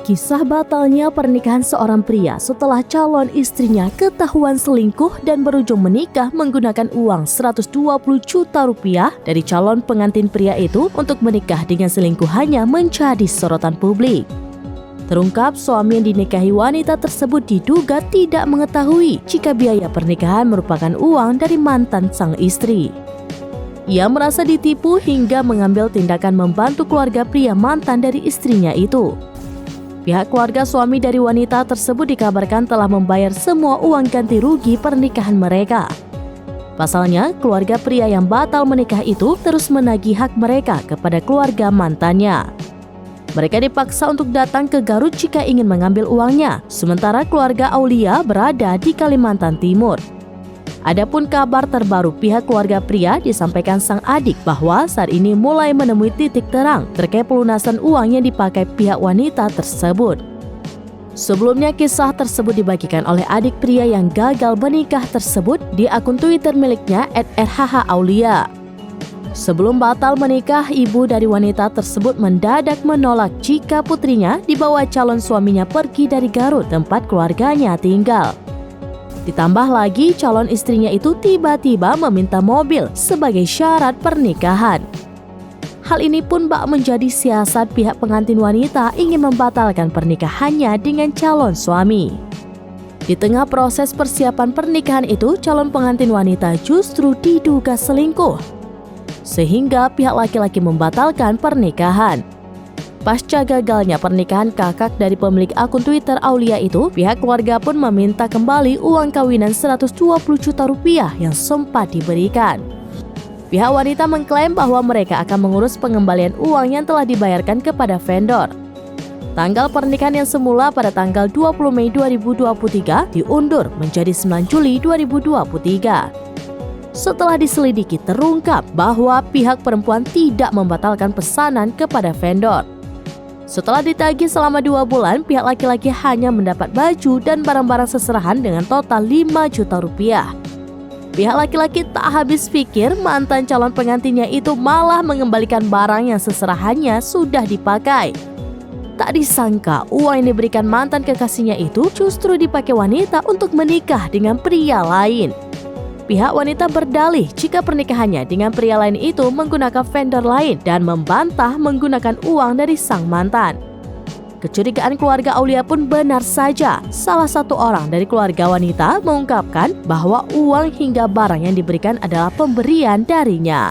Kisah batalnya pernikahan seorang pria setelah calon istrinya ketahuan selingkuh dan berujung menikah menggunakan uang 120 juta rupiah dari calon pengantin pria itu untuk menikah dengan selingkuhannya menjadi sorotan publik. Terungkap suami yang dinikahi wanita tersebut diduga tidak mengetahui jika biaya pernikahan merupakan uang dari mantan sang istri. Ia merasa ditipu hingga mengambil tindakan membantu keluarga pria mantan dari istrinya itu. Pihak keluarga suami dari wanita tersebut dikabarkan telah membayar semua uang ganti rugi pernikahan mereka. Pasalnya, keluarga pria yang batal menikah itu terus menagih hak mereka kepada keluarga mantannya. Mereka dipaksa untuk datang ke Garut jika ingin mengambil uangnya, sementara keluarga Aulia berada di Kalimantan Timur. Adapun kabar terbaru pihak keluarga pria disampaikan sang adik bahwa saat ini mulai menemui titik terang terkait pelunasan uang yang dipakai pihak wanita tersebut. Sebelumnya kisah tersebut dibagikan oleh adik pria yang gagal menikah tersebut di akun Twitter miliknya @rhhaulia. Sebelum batal menikah, ibu dari wanita tersebut mendadak menolak jika putrinya dibawa calon suaminya pergi dari Garut tempat keluarganya tinggal. Ditambah lagi calon istrinya itu tiba-tiba meminta mobil sebagai syarat pernikahan. Hal ini pun bak menjadi siasat pihak pengantin wanita ingin membatalkan pernikahannya dengan calon suami. Di tengah proses persiapan pernikahan itu, calon pengantin wanita justru diduga selingkuh, sehingga pihak laki-laki membatalkan pernikahan. Pasca gagalnya pernikahan kakak dari pemilik akun Twitter Aulia itu, pihak keluarga pun meminta kembali uang kawinan 120 juta rupiah yang sempat diberikan. Pihak wanita mengklaim bahwa mereka akan mengurus pengembalian uang yang telah dibayarkan kepada vendor. Tanggal pernikahan yang semula pada tanggal 20 Mei 2023 diundur menjadi 9 Juli 2023. Setelah diselidiki terungkap bahwa pihak perempuan tidak membatalkan pesanan kepada vendor. Setelah ditagih selama 2 bulan, pihak laki-laki hanya mendapat baju dan barang-barang seserahan dengan total 5 juta rupiah. Pihak laki-laki tak habis pikir, mantan calon pengantinnya itu malah mengembalikan barang yang seserahannya sudah dipakai. Tak disangka, uang yang diberikan mantan kekasihnya itu justru dipakai wanita untuk menikah dengan pria lain. Pihak wanita berdalih jika pernikahannya dengan pria lain itu menggunakan vendor lain dan membantah menggunakan uang dari sang mantan. Kecurigaan keluarga Aulia pun benar saja. Salah satu orang dari keluarga wanita mengungkapkan bahwa uang hingga barang yang diberikan adalah pemberian darinya.